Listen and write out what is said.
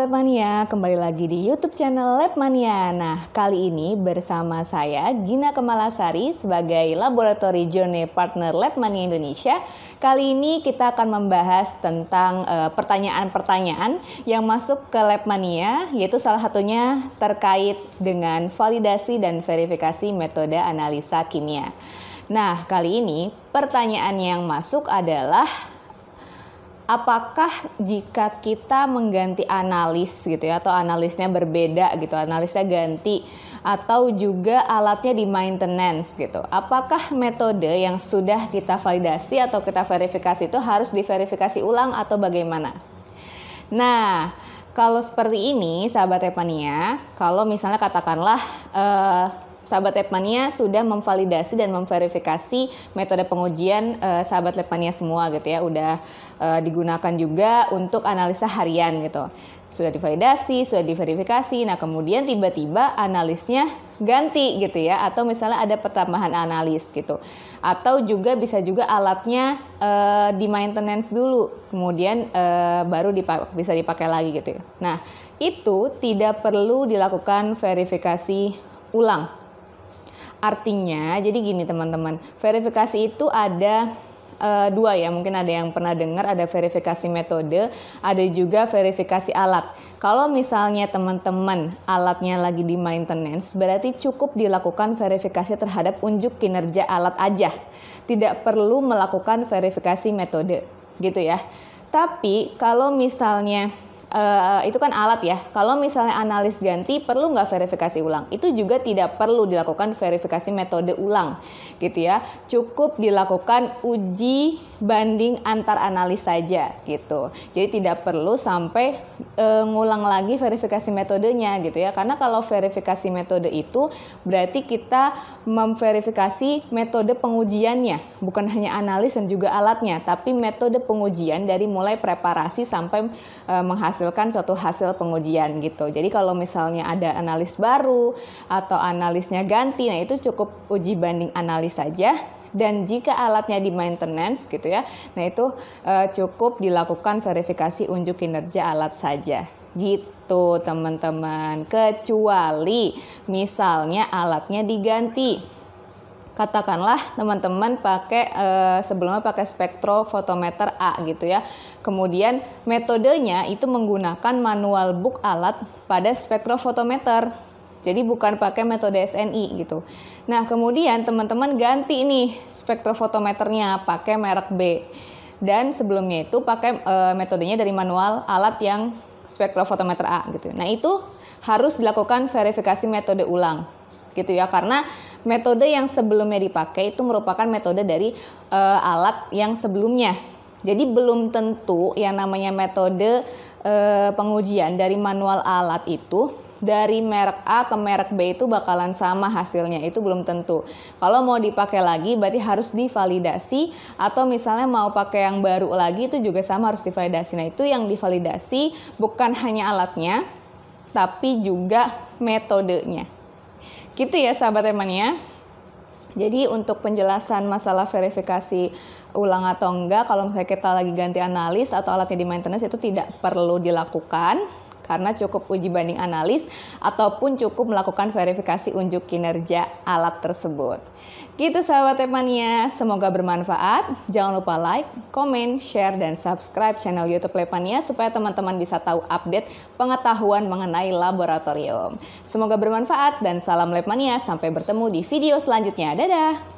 Labmania, kembali lagi di YouTube channel Labmania. Nah, kali ini bersama saya Gina Kemalasari sebagai Laboratory Journey Partner Labmania Indonesia. Kali ini kita akan membahas tentang pertanyaan-pertanyaan yang masuk ke Labmania, yaitu salah satunya terkait dengan validasi dan verifikasi metode analisa kimia. Nah, kali ini pertanyaan yang masuk adalah apakah jika kita mengganti analis gitu ya, atau analisnya berbeda gitu, analisnya ganti, atau juga alatnya di maintenance gitu, apakah metode yang sudah kita validasi atau kita verifikasi itu harus diverifikasi ulang atau bagaimana? Nah, kalau seperti ini sahabat Labmania, kalau misalnya katakanlah sahabat Labmania sudah memvalidasi dan memverifikasi metode pengujian sahabat Labmania semua gitu ya, udah digunakan juga untuk analisa harian gitu. Sudah divalidasi, sudah diverifikasi, nah kemudian tiba-tiba analisnya ganti gitu ya, atau misalnya ada pertambahan analis gitu. Atau juga bisa juga alatnya di maintenance dulu, kemudian baru bisa dipakai lagi gitu ya. Nah, itu tidak perlu dilakukan verifikasi ulang. Artinya, jadi gini teman-teman, verifikasi itu ada dua ya, mungkin ada yang pernah dengar, ada verifikasi metode, ada juga verifikasi alat. Kalau misalnya teman-teman alatnya lagi di maintenance, berarti cukup dilakukan verifikasi terhadap unjuk kinerja alat aja. Tidak perlu melakukan verifikasi metode, gitu ya. Tapi kalau misalnya itu kan alat ya. Kalau misalnya analis ganti, perlu nggak verifikasi ulang? Itu juga tidak perlu dilakukan verifikasi metode ulang, gitu ya. Cukup dilakukan uji banding antar analis saja, gitu. Jadi tidak perlu sampai ngulang lagi verifikasi metodenya, gitu ya. Karena kalau verifikasi metode itu berarti kita memverifikasi metode pengujiannya, bukan hanya analis dan juga alatnya, tapi metode pengujian dari mulai preparasi sampai menghasilkan suatu hasil pengujian gitu. Jadi kalau misalnya ada analis baru atau analisnya ganti, nah itu cukup uji banding analis saja. Dan jika alatnya di maintenance gitu ya, nah itu cukup dilakukan verifikasi unjuk kinerja alat saja. Gitu teman-teman. Kecuali misalnya alatnya diganti. Katakanlah teman-teman pakai sebelumnya pakai spektrofotometer A gitu ya. Kemudian metodenya itu menggunakan manual book alat pada spektrofotometer. Jadi bukan pakai metode SNI gitu. Nah, kemudian teman-teman ganti nih spektrofotometernya pakai merek B. Dan sebelumnya itu pakai metodenya dari manual alat yang spektrofotometer A gitu. Nah, itu harus dilakukan verifikasi metode ulang gitu ya, karena metode yang sebelumnya dipakai itu merupakan metode dari alat yang sebelumnya. Jadi belum tentu yang namanya metode pengujian dari manual alat itu dari merek A ke merek B itu bakalan sama hasilnya, itu belum tentu. Kalau mau dipakai lagi berarti harus divalidasi, atau misalnya mau pakai yang baru lagi itu juga sama harus divalidasi. Nah, itu yang divalidasi bukan hanya alatnya tapi juga metodenya. Gitu ya sahabat Labmania. Jadi untuk penjelasan masalah verifikasi ulang atau enggak, kalau misalnya kita lagi ganti analis atau alatnya di maintenance, itu tidak perlu dilakukan karena cukup uji banding analis ataupun cukup melakukan verifikasi unjuk kinerja alat tersebut. Gitu sahabat Labmania, semoga bermanfaat. Jangan lupa like, komen, share, dan subscribe channel YouTube Labmania supaya teman-teman bisa tahu update pengetahuan mengenai laboratorium. Semoga bermanfaat dan salam Labmania, sampai bertemu di video selanjutnya. Dadah!